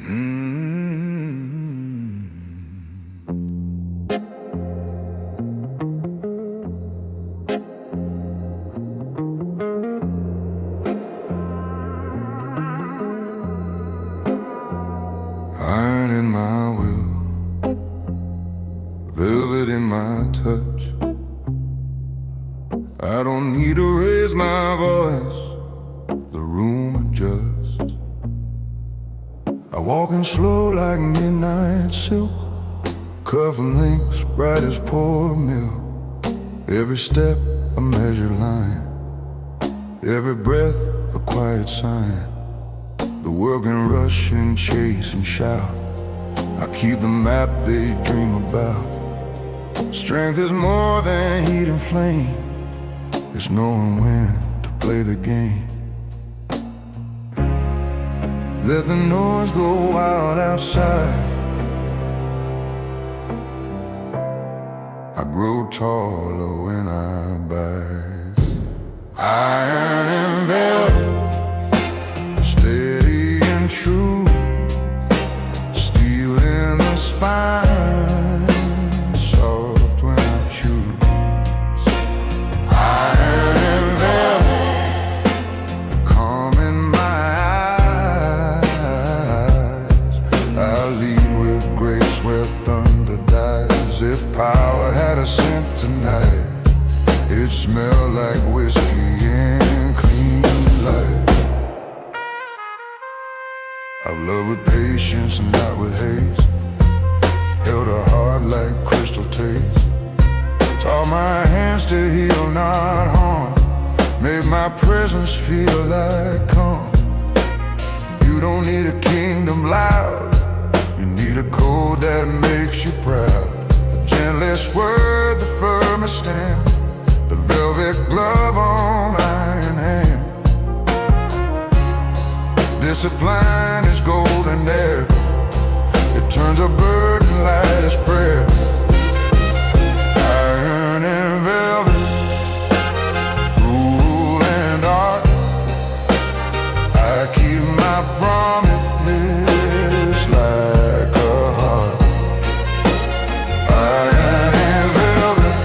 Iron in my will, velvet in my touch. I don't need to raise my voice, the room adjusts. I walk in slow like midnight silk, cufflinks bright as pour milk. Every step a measured line, every breath a quiet sign. The world can rush and chase and shout. I keep the map they dream about. Strength is more than heat and flame, it's knowing when to play the game. Let the noise go wild outside. I grow taller when I bite. Iron and velvet, steady and true, steel in the spine, soft when I choose. Iron and velvet, calm in my eyes. I lead with grace where thunder dies. If power had a scent tonight, it smelled like whiskey and clean light. I've loved with patience and not with haste, held a heart like crystal taste, taught my hands to heal, not harm, made my presence feel like calm. You don't need a kingdom loud, you need a code that makes you proud. The gentlest word, the firmest stand, the velvet glove on iron hand. Discipline is golden air, it turns a burden light as prayer. Iron and velvet, rule and art. I keep my promise like a heart. Iron and velvet,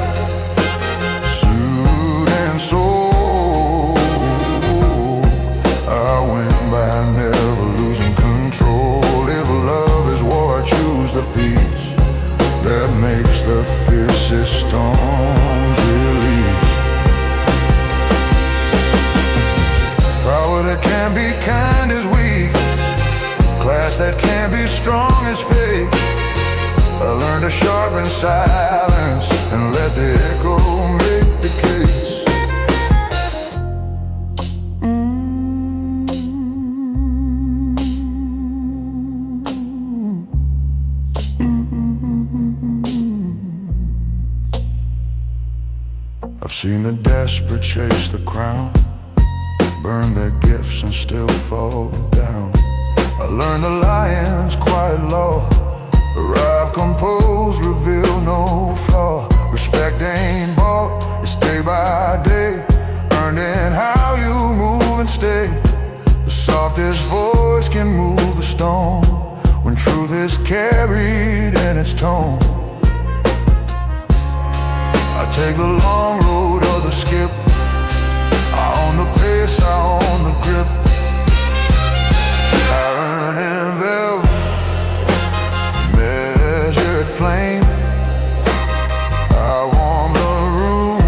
suit and soul. I win by never losing control. If love is war, I choose the peace that makes the fiercest storms release. Power that can be kind is weak, class that can be strong is fake. I learned to sharpen silence and let the echo make the case. I've seen the desperate chase the crown, burn their gifts and still fall down. I learned the lion's quiet law, arrive composed, reveal no flaw. Respect ain't bought, it's day by day, earned in how you move and stay. The softest voice can move the stone when truth is carried in its tone. I take the long road or the skip, I own the pace, I own the grip. Iron and velvet, measured flame. I warm the room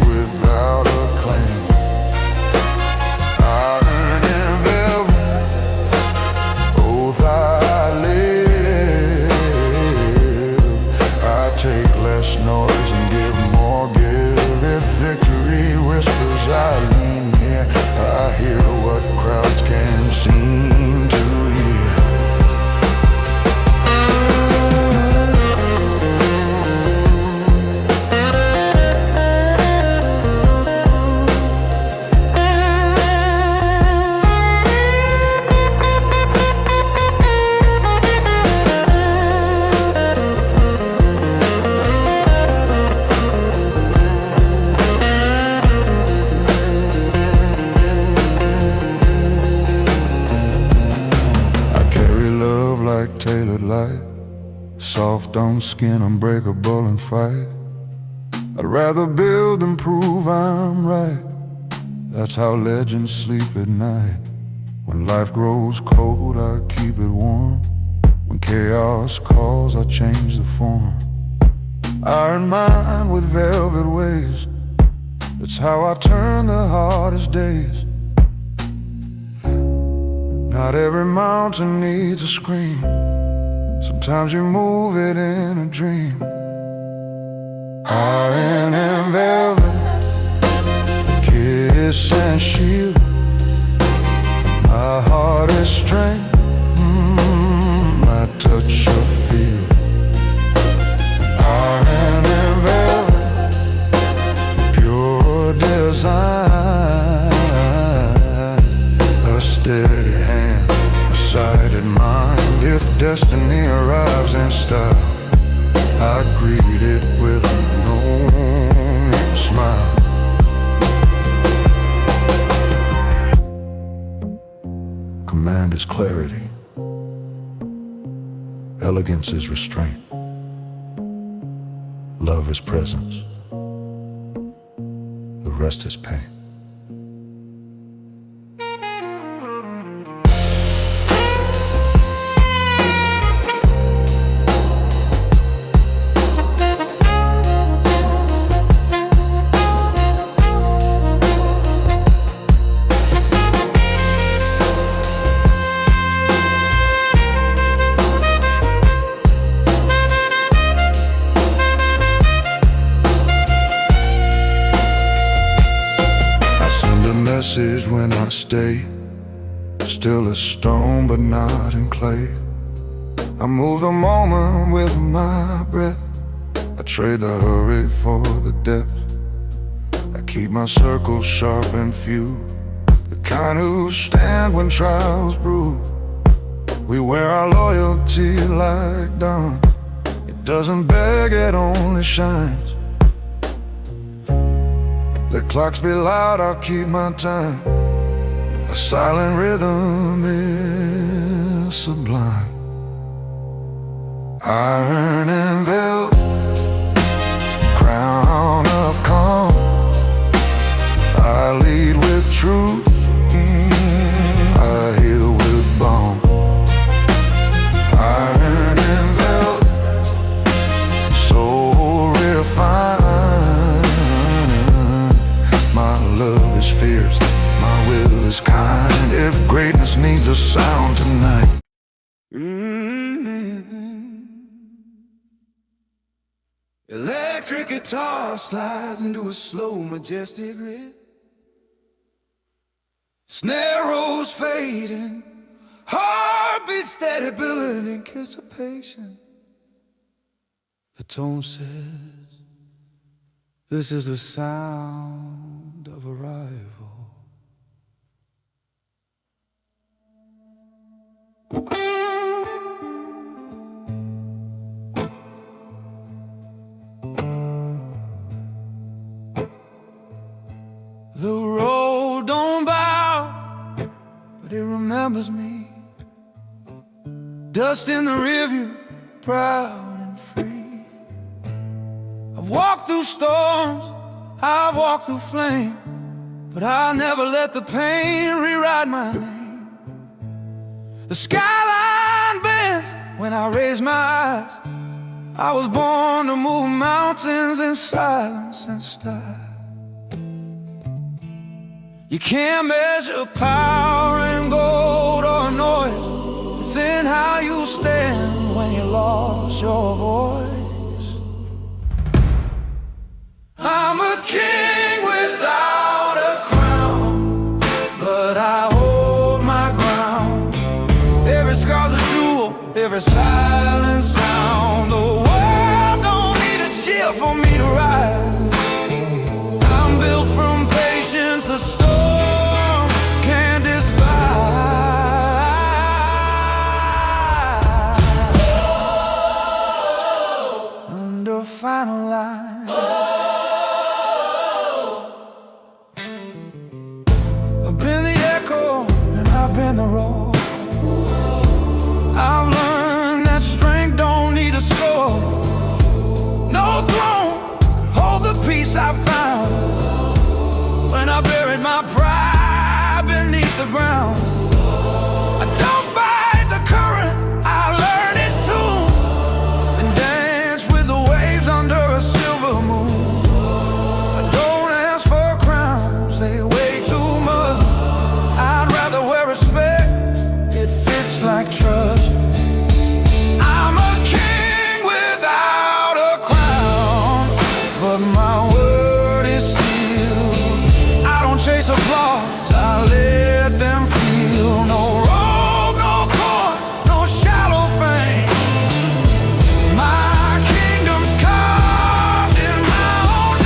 without a claim. Iron and velvet, oath I live. I take less noise and give more give. If victory whispers, I lean here. I hear what crowds can't seem to light, soft on skin, unbreakable in fight. I'd rather build than prove I'm right. That's how legends sleep at night. When life grows cold, I keep it warm. When chaos calls, I change the form. Iron mind with velvet ways. That's how I turn the hardest days. Not every mountain needs a scream. Sometimes you move it in a dream. Iron and velvet, kiss and shield. My heart is strength, my touch of feel. Iron and velvet, pure design. A steady hand, a sighted mind. If destiny arrives in style, I greet it with a knowing smile. Command is clarity, elegance is restraint, love is presence, the rest is pain. Message when I stay, still a stone but not in clay. I move the moment with my breath. I trade the hurry for the depth. I keep my circles sharp and few, the kind who stand when trials brew. We wear our loyalty like dawn. It doesn't beg, it only shines. Let clocks be loud, I'll keep my time. A silent rhythm is sublime. Iron and velvet, crown of calm. I lead with truth, I heal with balm. Iron and velvet, so refined. My love is fierce, my will is kind. If greatness needs a sound tonight, electric guitar slides into a slow, majestic riff. Snare rolls fading, heartbeat steady, building anticipation. The tone says, this is the sound of arrival. The road don't bow, but it remembers me. Dust in the rearview, proud and free. I've walked through storms, I've walked through flame, but I'll never let the pain rewrite my name. The skyline bends when I raise my eyes. I was born to move mountains in silence and style. You can't measure power in gold or noise. It's in how you stand when you lost your voice. I'm a king without a crown, but I hold my ground. Every scar's a jewel, every silent sound. The world don't need a cheer for me to rise. I'm built from patience, the storm can't despise. Under final line, I've been the echo and I've been the roar. I've learned that strength ground. I don't fight the current, I learn its tune, and dance with the waves under a silver moon. I don't ask for crowns, they weigh too much. I'd rather wear respect, it fits like trust. I'm a king without a crown, but my word is still. I don't chase applause, I let them feel. No robe, no court, no shallow fame. My kingdom's carved in my own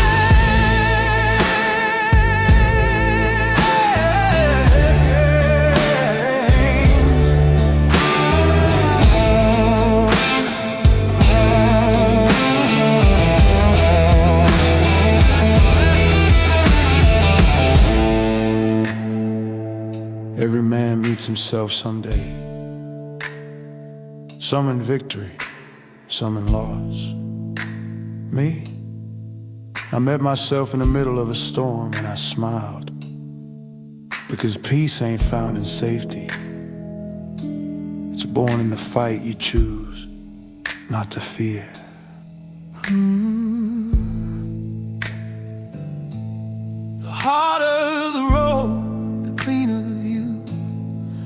Every man meets himself someday, some in victory, some in loss. Me? I met myself in the middle of a storm and I smiled, because peace ain't found in safety. It's born in the fight you choose not to fear. The harder the road, the cleaner the view,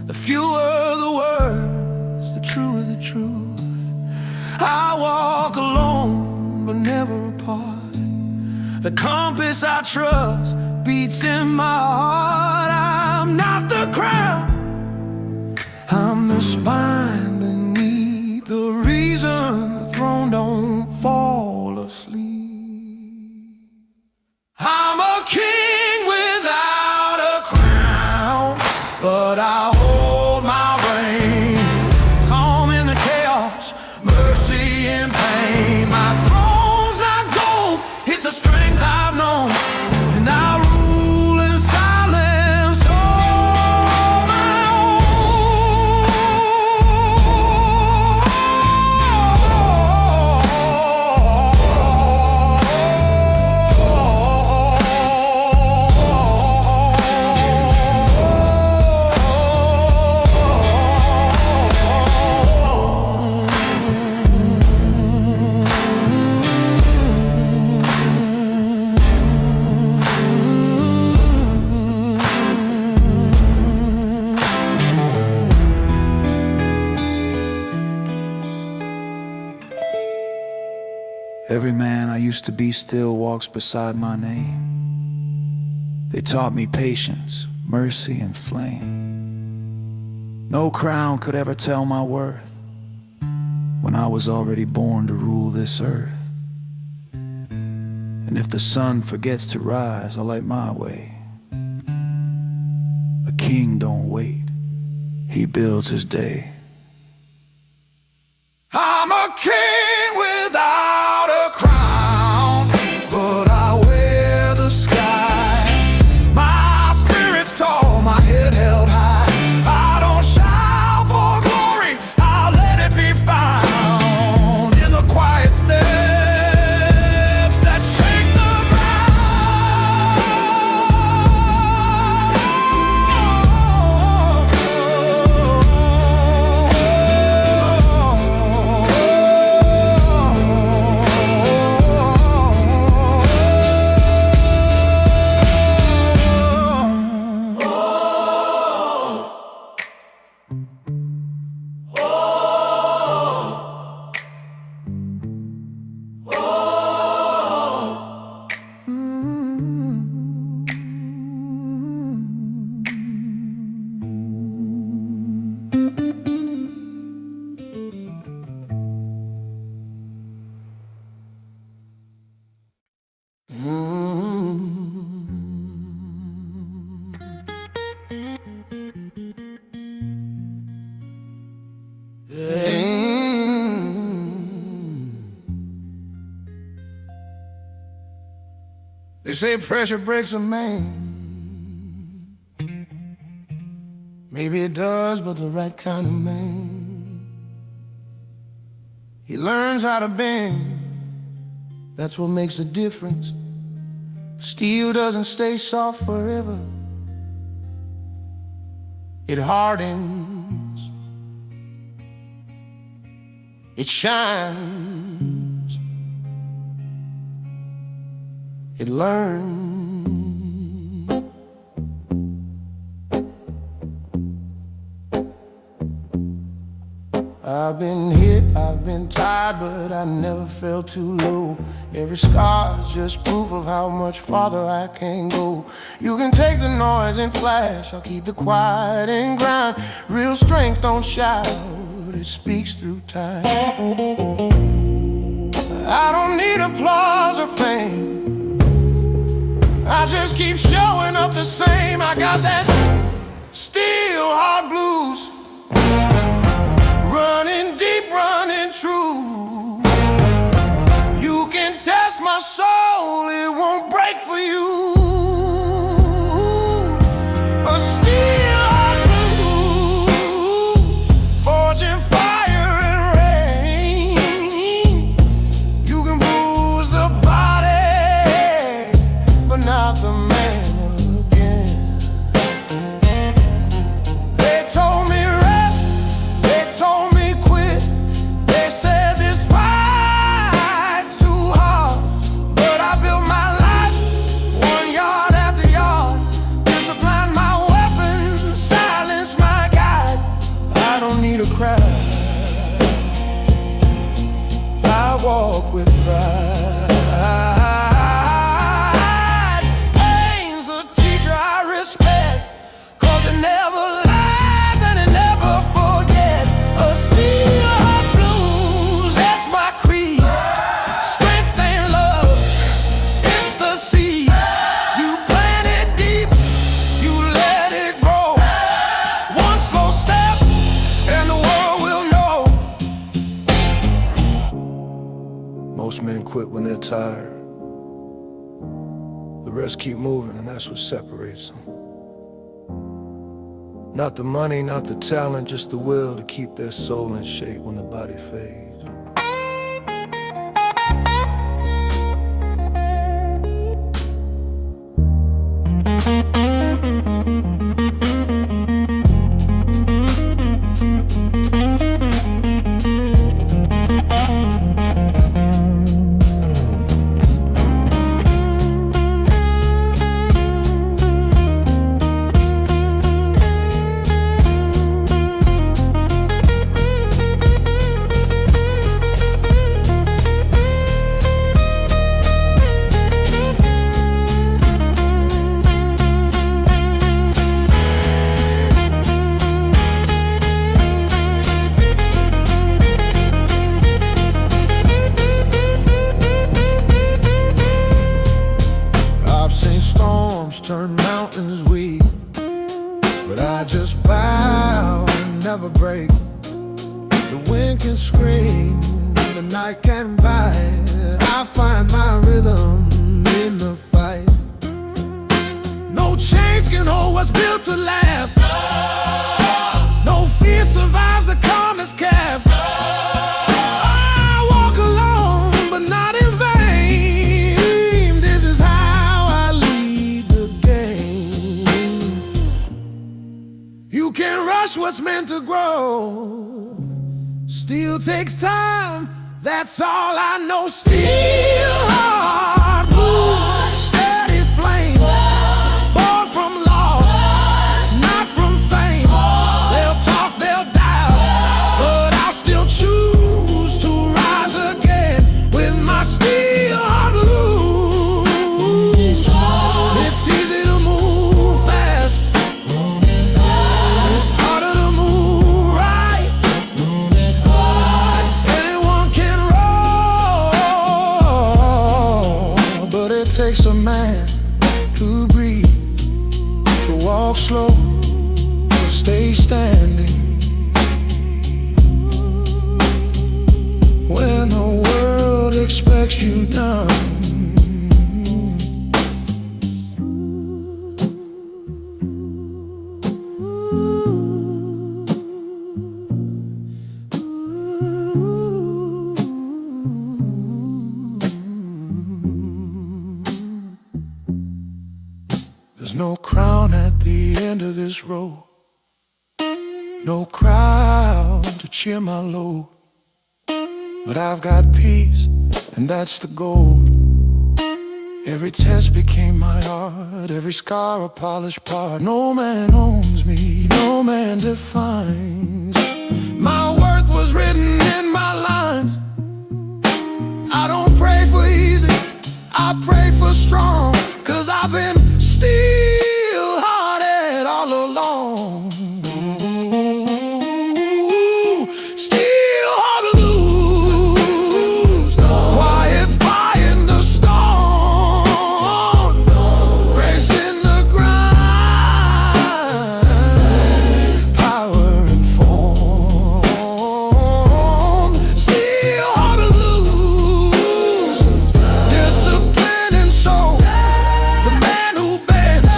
the fewer the words, the truer the truth. I walk alone, but never apart. The compass I trust beats in my heart. I'm not the crown, I'm the spine beneath, the reason the throne don't fall asleep. I'm a king without a crown, but I hold my reign. Calm in the chaos, mercy in pain. My throne's not gold, it's the strength I've known, and I rule in silence on my Every man I used to be still walks beside my name. They taught me patience, mercy, and flame. No crown could ever tell my worth when I was already born to rule this earth. And if the sun forgets to rise, I light my way. A king don't wait, he builds his day. I'm a king without a crown, but I wear the sky. My spirit's tall, my head held high. I don't shout for glory, I'll let it be found in the quiet steps that shake the They say pressure breaks a man. Maybe it does, but the right kind of man. He learns how to bend, that's what makes a difference. Steel doesn't stay soft forever. it hardens, it shines, it learns. I've been hit, I've been tired, but I never felt too low. Every scar's just proof of how much farther I can go. You can take the noise and flash, I'll keep the quiet and grind. Real strength don't shout, it speaks through time. I don't need applause or fame, I just keep showing up the same. I got that steel heart blues, running deep, running true. You can test my soul, it won't break for you. A steel heart blues, forging fire and rain. You can bruise the body, but not the man again. They told me rest, they told me quit. They said this fight's too hard, but I built my life 1 yard after yard. Discipline my weapon, silence my guide. I don't need a crowd, I walk with pride. Pain's a teacher I respect, 'cause it never lies and it never forgets. A steel heart blues, that's my creed. Strength ain't love, it's the seed. You plant it deep, you let it grow. One slow step and the world will know. Most men quit when they're tired, the rest keep moving, and that's what separates them. Not the money, not the talent, just the will to keep their soul in shape when the body fades. Storms turn mountains weak, but I just bow and never break. The wind can scream, the night can bite. I find my rhythm in the fight. No chains can hold what's built to last. No fear survives the calmest cast. I walk alone, but not in vain. This is how I lead the game. You can't rush what's meant to grow. Still takes time, that's all I know. Steel heart blues, steady flame, born from loss, not from fame. They'll talk, they'll doubt, but I'll still choose to rise again with my steel heart blues. It's easy to move fast, it's harder to move right. Anyone can roll, but it takes a man to breathe, to walk slow, to stay standing. When the world expects you done. There's no crown at the end of this road. No crowd to cheer my load, but I've got peace, and that's the goal. Every test became my art, every scar a polished part. No man owns me, no man defines. My worth was written in my lines. I don't pray for easy, I pray for strong, 'cause I've been steel-hearted all along. Steel-heart blues, quiet fire in the storm, grace in the grind, power in form. Steel-heart blues, discipline and soul, the man who bends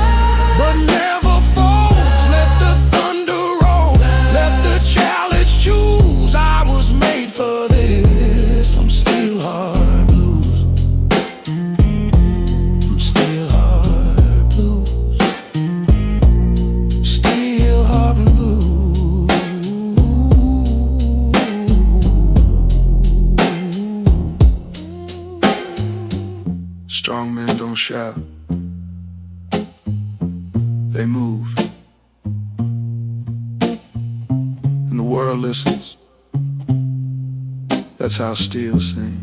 but never folds. Let the thunder roll, let the challenge choose. I was made for this. I'm steel-heart blues. I'm steel-heart blues. Steel-heart blues. Strong men don't shout, they move, and the world listens. That's how steel sings.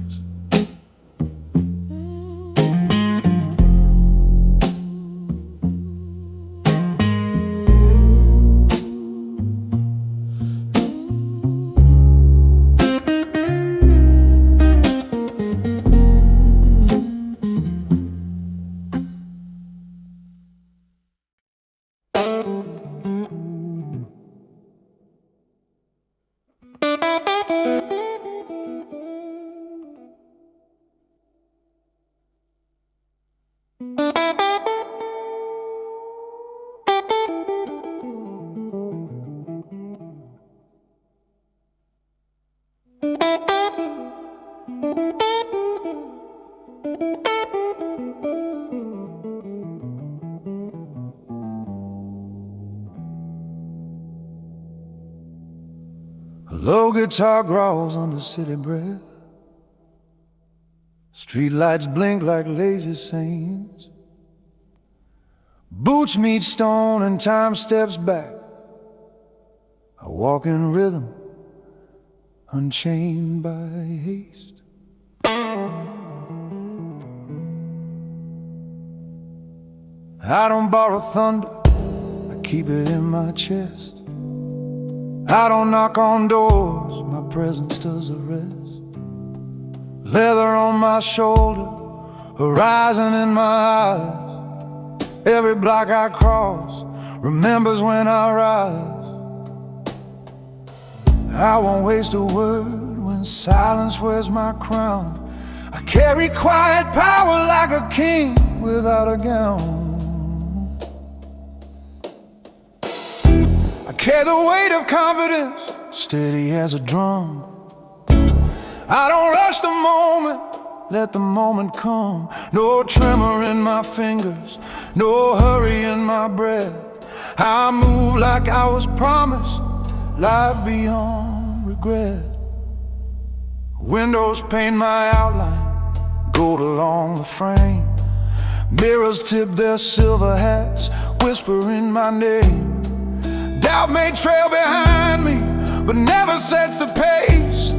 A low guitar growls under city breath. Streetlights blink like lazy saints. Boots meet stone and time steps back. I walk in rhythm, unchained by haste. I don't borrow thunder, I keep it in my chest. I don't knock on doors, my presence does the rest. Leather on my shoulder, horizon in my eyes. Every block I cross remembers when I rise. I won't waste a word when silence wears my crown. I carry quiet power like a king without a gown. I carry the weight of confidence, steady as a drum. I don't rush the moment, let the moment come. No tremor in my fingers, no hurry in my breath. I move like I was promised, life beyond regret. Windows paint my outline, gold along the frame. Mirrors tip their silver hats, whispering my name. Doubt may trail behind me, but never sets the pace.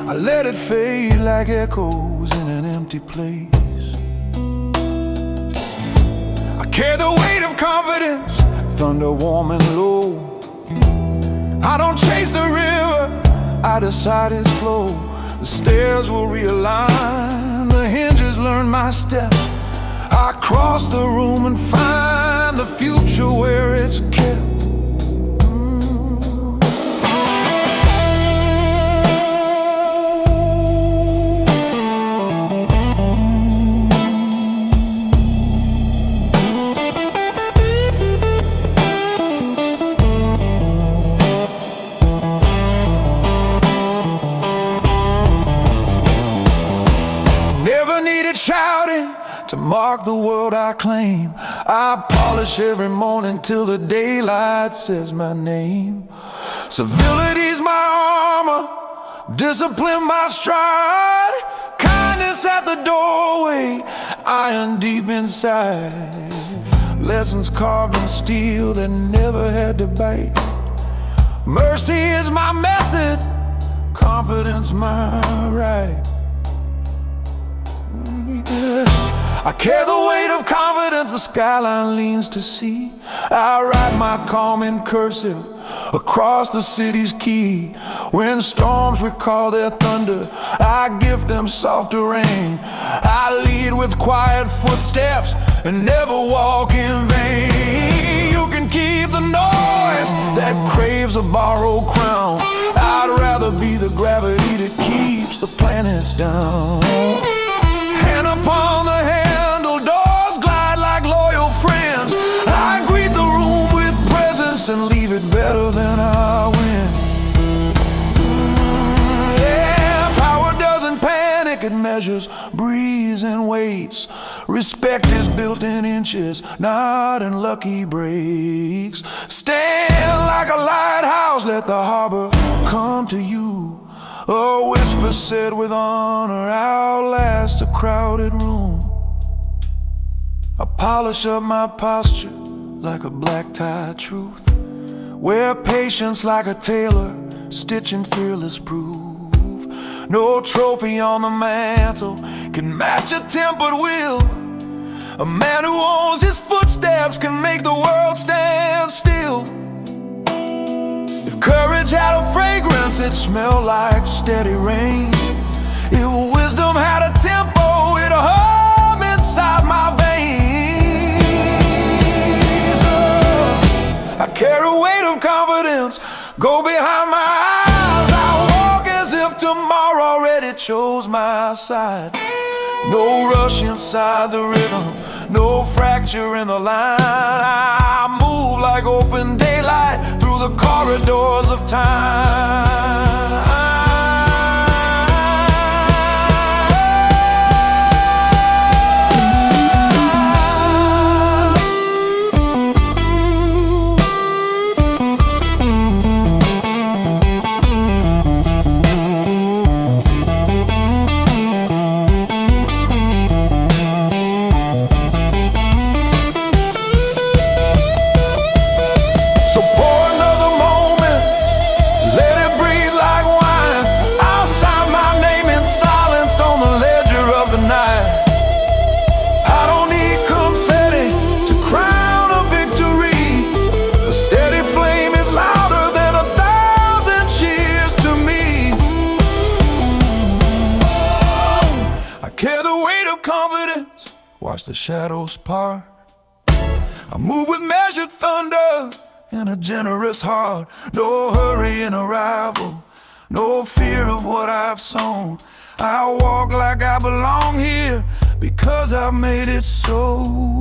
I let it fade like echoes in an empty place. I carry the weight of confidence, thunder warm and low. I don't chase the river, I decide its flow. The stairs will realign, the hinges learn my step. I cross the room and find the future where it's kept. Shouting to mark the world I claim. I polish every morning till the daylight says my name. Civility's my armor, discipline my stride. Kindness at the doorway, iron deep inside. Lessons carved in steel that never had to bite. Mercy is my method, confidence my right. I carry the weight of confidence, the skyline leans to sea. I write my calm in cursive across the city's key. When storms recall their thunder, I gift them softer rain. I lead with quiet footsteps and never walk in vain. You can keep the noise that craves a borrowed crown. I'd rather be the gravity that keeps the planets down. Hand upon the handle, doors glide like loyal friends. I greet the room with presence and leave it better than I went. Yeah, power doesn't panic, it measures breeze and weights. Respect is built in inches, not in lucky breaks. Stand like a lighthouse, let the harbor come to you. A whisper said with honor outlasts a crowded room. I polish up my posture like a black-tie truth. Wear patience like a tailor, stitching fearless proof. No trophy on the mantle can match a tempered will. A man who owns his footsteps can make the world stand still. If courage had a fragrance, it smelled like steady rain. If wisdom had a tempo, it'd hum inside my veins. I carry a weight of confidence, go behind my eyes. I walk as if tomorrow already chose my side. No rush inside the rhythm, no fracture in the line. I move like open daylight through the corridors of time. Carry the weight of confidence, watch the shadows part. I move with measured thunder and a generous heart. No hurry in arrival, no fear of what I've sown. I walk like I belong here because I've made it so.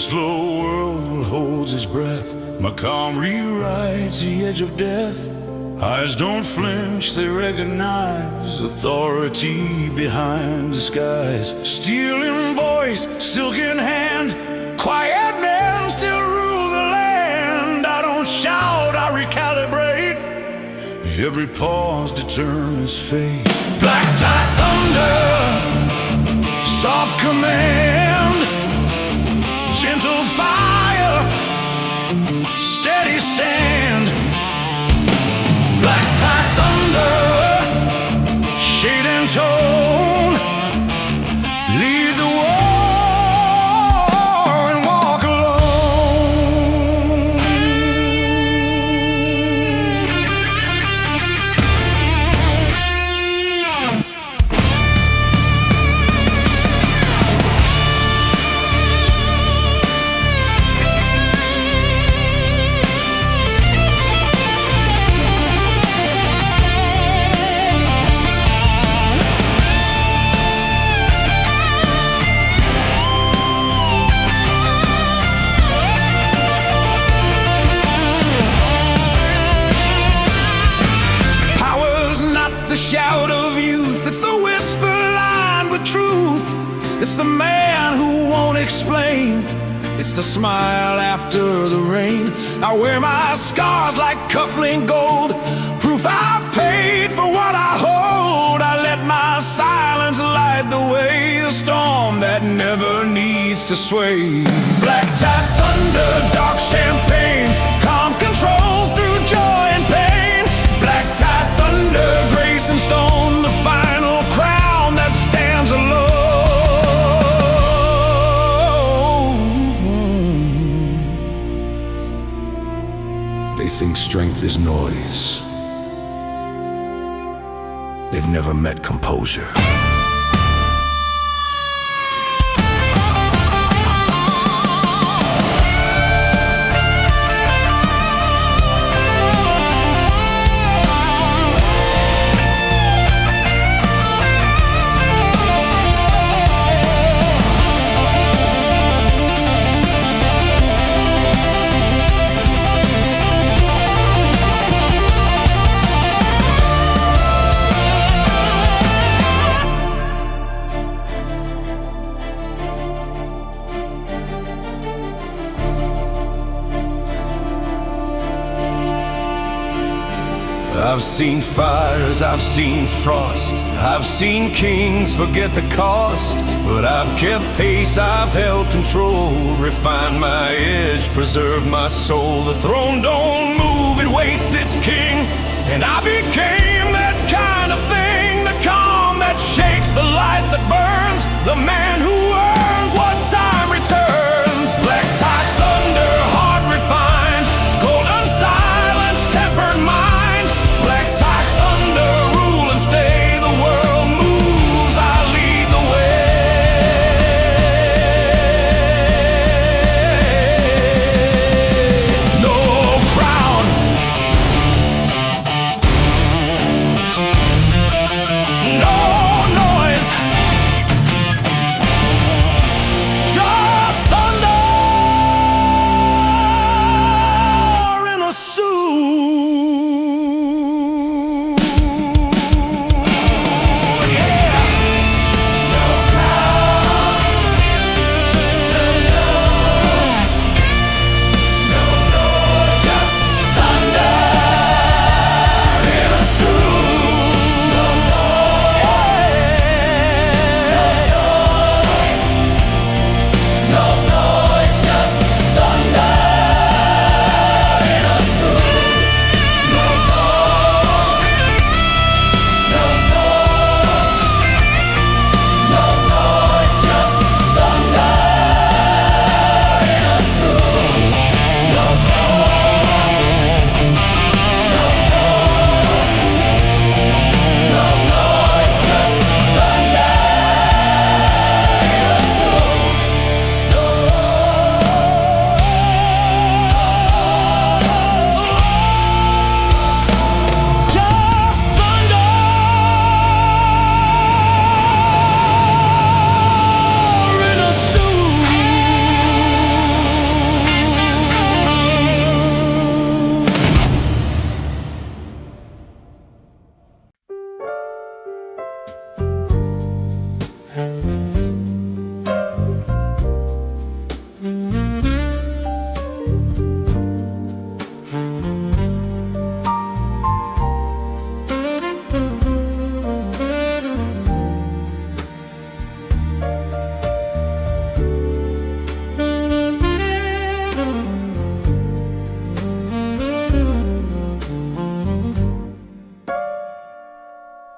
slow world holds its breath. My calm rewrites the edge of death. Eyes don't flinch, they recognize authority behind disguise. Steel in voice, silk in hand, quiet men still rule the land. I don't shout, I recalibrate. Every pause determines fate. Black tie thunder, soft command, gentle fire, steady stand. Black tie thunder, shade and tone, lead the war and walk alone. Shout of youth, it's the whisper lined with truth. It's the man who won't explain. It's the smile after the rain. I wear my scars like cufflink gold, proof I've paid for what I hold. I let my silence light the way, a storm that never needs to sway. Black tie thunder, dark champagne, calm control through joy and pain. Black tie thunder, grace and stone, the final crown that stands alone. They think strength is noise. They've never met composure. I've seen fires, I've seen frost, I've seen kings forget the cost. But I've kept pace, I've held control, refined my edge, preserved my soul. The throne don't move, it waits its king. And I became that kind of thing, the calm that shakes, the light that burns, the man who earns what time returns. Black tie thunder, heart refined, golden silence, tempered mind.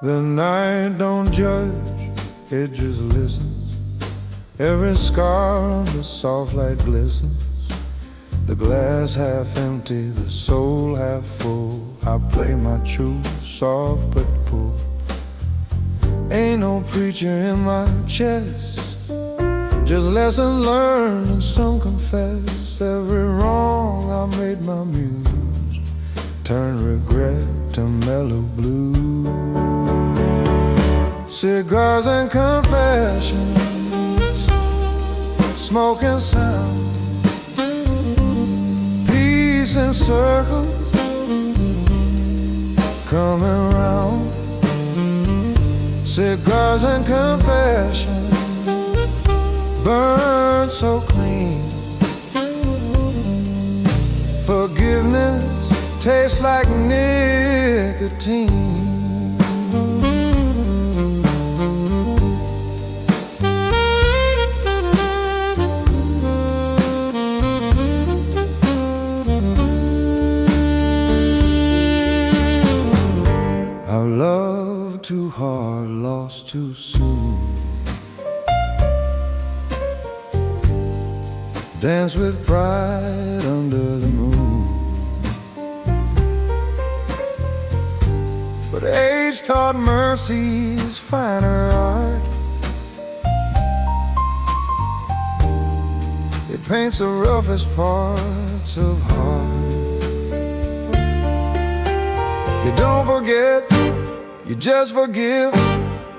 The night don't judge, it just listens. Every scar on the soft light glistens. The glass half empty, the soul half full. I play my true, soft but full. Ain't no preacher in my chest, just lessons learned and some confess. Every wrong I made my muse turn regret to mellow blue. Cigars and confessions, smoke and sound, peace and circles coming round. Cigars and confessions burn so clean. Forgiveness tastes like nicotine. I've loved too hard, lost too soon. Dance with pride under the moon. But age taught mercy's finer art. It paints the roughest parts of heart. You don't forget, you just forgive.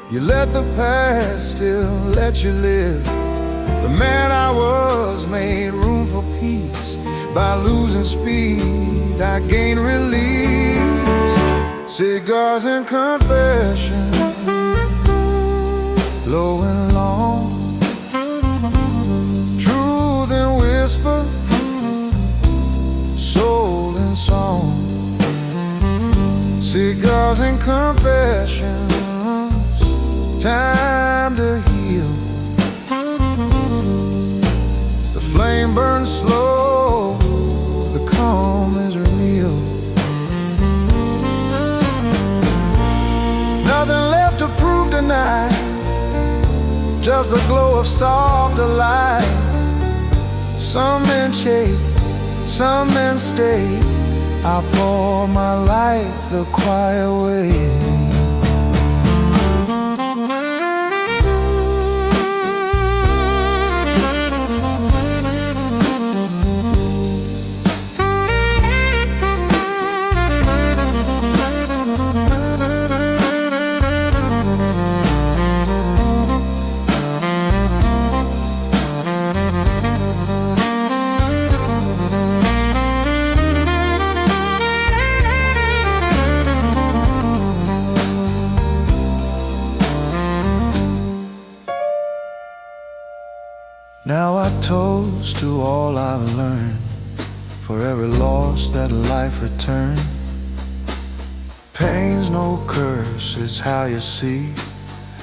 You let the past still let you live. The man I was made room for peace. By losing speed, I gained release. Cigars and confession, low and long. Truth and whisper, soul and song. Cigars and confessions, time to heal. The flame burns slow, the calm is real. Nothing left to prove tonight, just a glow of soft delight. Some men chase, some men stay. I pour my life the quiet way. Now I toast to all I've learned, for every loss that life returned. Pain's no curse, it's how you see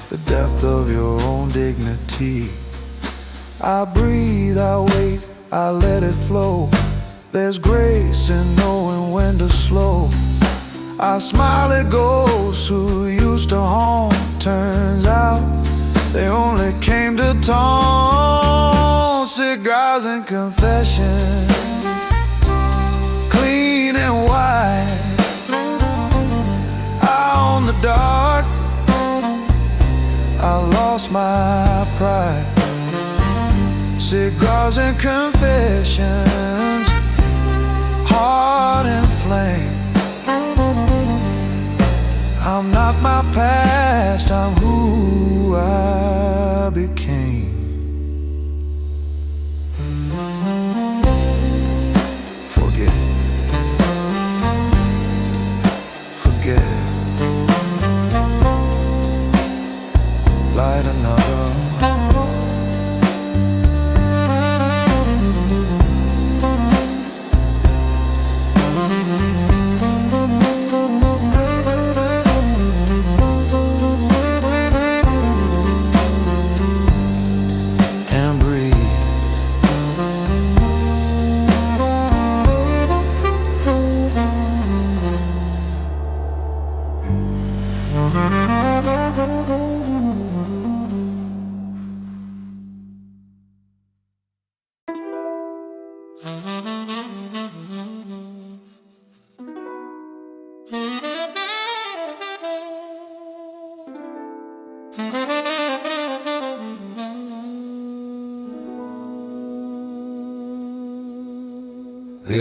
the depth of your own dignity. I breathe, I wait, I let it flow. There's grace in knowing when to slow. I smile at ghosts who used to haunt. Turns out they only came to taunt. Cigars and confession, clean and white. Eye on the dark, I lost my pride. Cigars and confessions, heart and flame. I'm not my past, I'm who I became. Light another. And breathe. The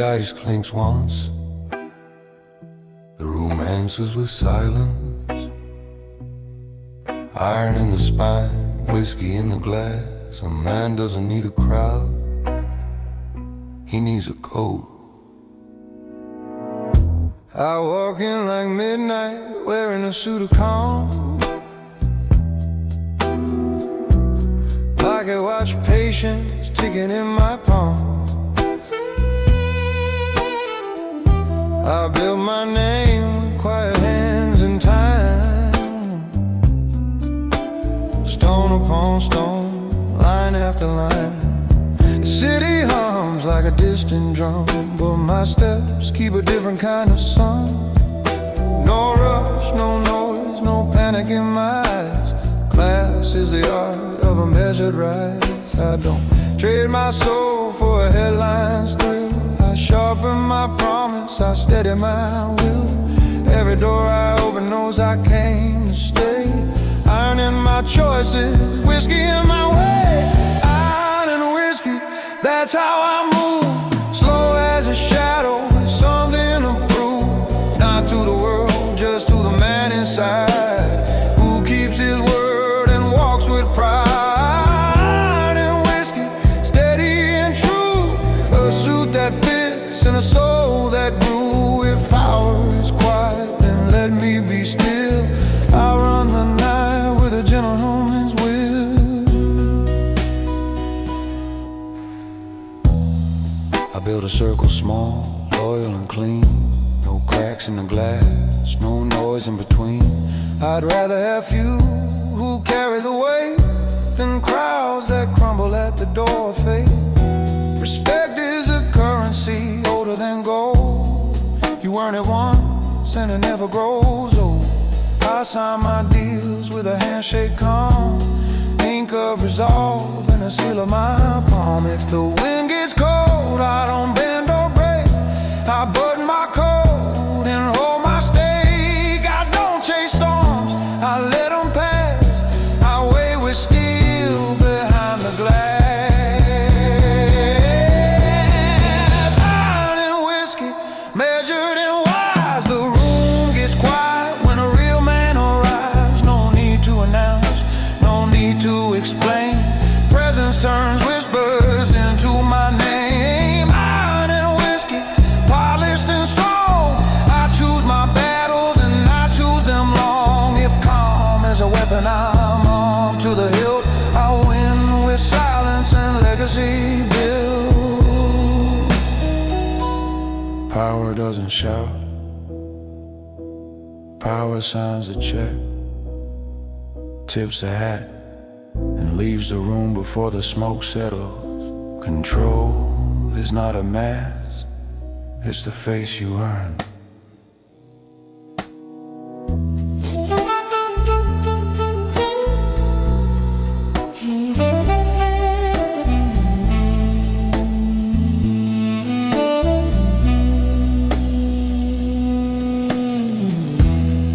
ice clinks once, the room answers with silence. Iron in the spine, whiskey in the glass. A man doesn't need a crowd, he needs a coat. I walk in like midnight, wearing a suit of calm. Pocket watch, patience ticking in my palm. I built my name with quiet hands and time. Stone upon stone, line after line. The city hums like a distant drum, but my steps keep a different kind of song. No rush, no noise, no panic in my eyes. Class is the art of a measured rise. I don't trade my soul for a headline's thrill. I sharpen my promise, I steady my will. Every door I open knows I came to stay. Iron in my choices, whiskey in my way. Iron and whiskey, that's how I move. Slow as a shadow, with something to prove. Not to the world, just to the man inside, who keeps his word and walks with pride. Iron and whiskey, steady and true. A suit that fits and a soul that grew. If power is quiet, then let me be still. I run the night with a gentleman's will. I build a circle small, loyal and clean. No cracks in the glass, no noise in between. I'd rather have few who carry the weight than crowds that crumble at the door of fate. Respect is a currency older than gold. You earn it once and it never grows old. I sign my deals with a handshake calm, ink of resolve and a seal of my palm. If the wind gets cold, I don't bend or break. I button my coat and hold my stake. I don't chase storms, I let them pass. I weigh with steel behind the glass. Turns whispers into my name. Iron and whiskey, polished and strong. I choose my battles and I choose them long. If calm is a weapon, I'm armed to the hilt. I win with silence and legacy built. Power doesn't shout, power signs the check, tips a hat, and leaves the room before the smoke settles. Control is not a mask, it's the face you earn.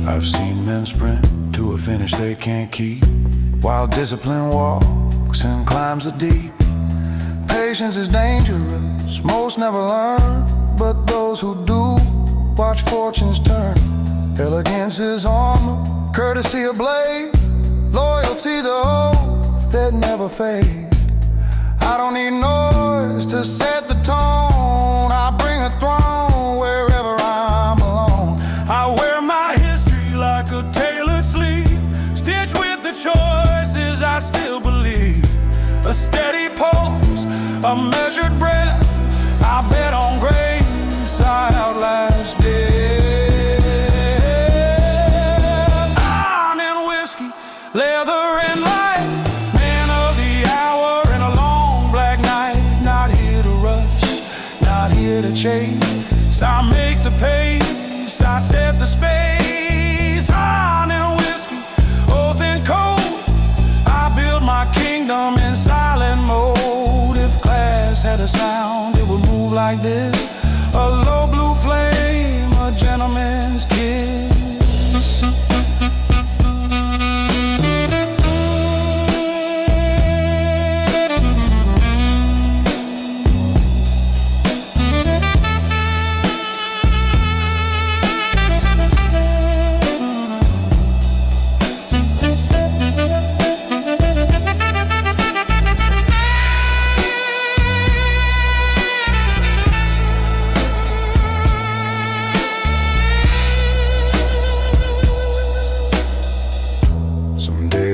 I've seen men sprint to a finish they can't keep, while discipline walks and climbs the deep. Patience is dangerous, most never learn, but those who do watch fortunes turn. Elegance is armor, courtesy a blade, loyalty the oath that never fade. I don't need noise to set the tone. I bring a throne wherever I'm alone. I wear my history like a tailored sleeve, stitched with the choices I still believe. A steady pulse, a measured breath. I bet on grace, I outlast death. Iron and whiskey, leather and light, man of the hour in a long black night. Not here to rush, not here to chase. I make the pace, I set the space. Iron and whiskey, oath and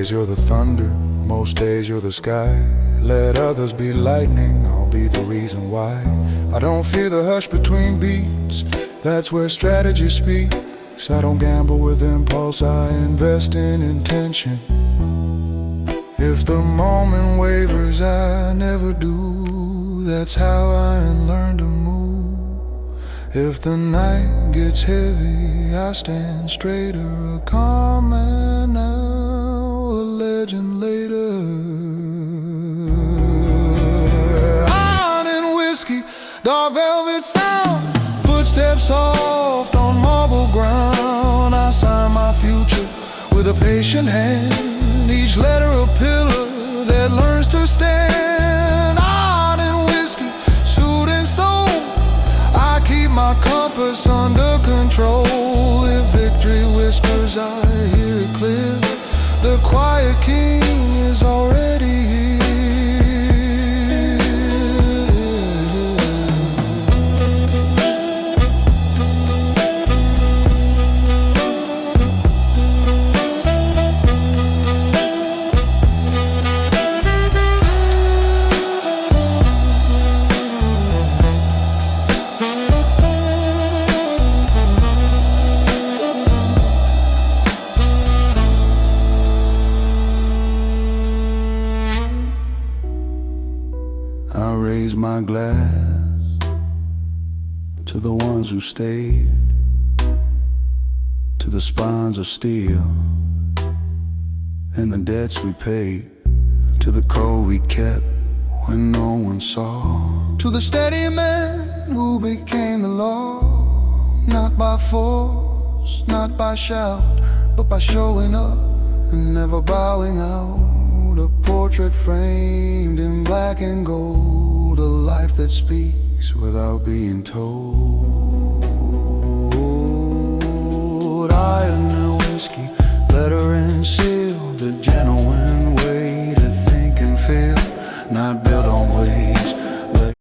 days you're the thunder, most days you're the sky. Let others be lightning, I'll be the reason why. I don't fear the hush between beats, that's where strategy speaks. I don't gamble with impulse, I invest in intention. If the moment wavers, I never do. That's how I learn to move. If the night gets heavy, I stand straighter. A calm man now, a legend later. Iron and whiskey, dark velvet sound, footsteps soft on marble ground. I sign my future with a patient hand, each letter a pillar that learns to stand. Art and whiskey, suit and soul, I keep my compass under control. If victory whispers, I hear it clear. The quiet king is already here. I raise my glass to the ones who stayed, to the spines of steel and the debts we paid, to the code we kept when no one saw, to the steady man who became the law. Not by force, not by shout, but by showing up and never bowing out. A portrait framed in black and gold, a life that speaks without being told. Iron and whiskey, letter and seal, the genuine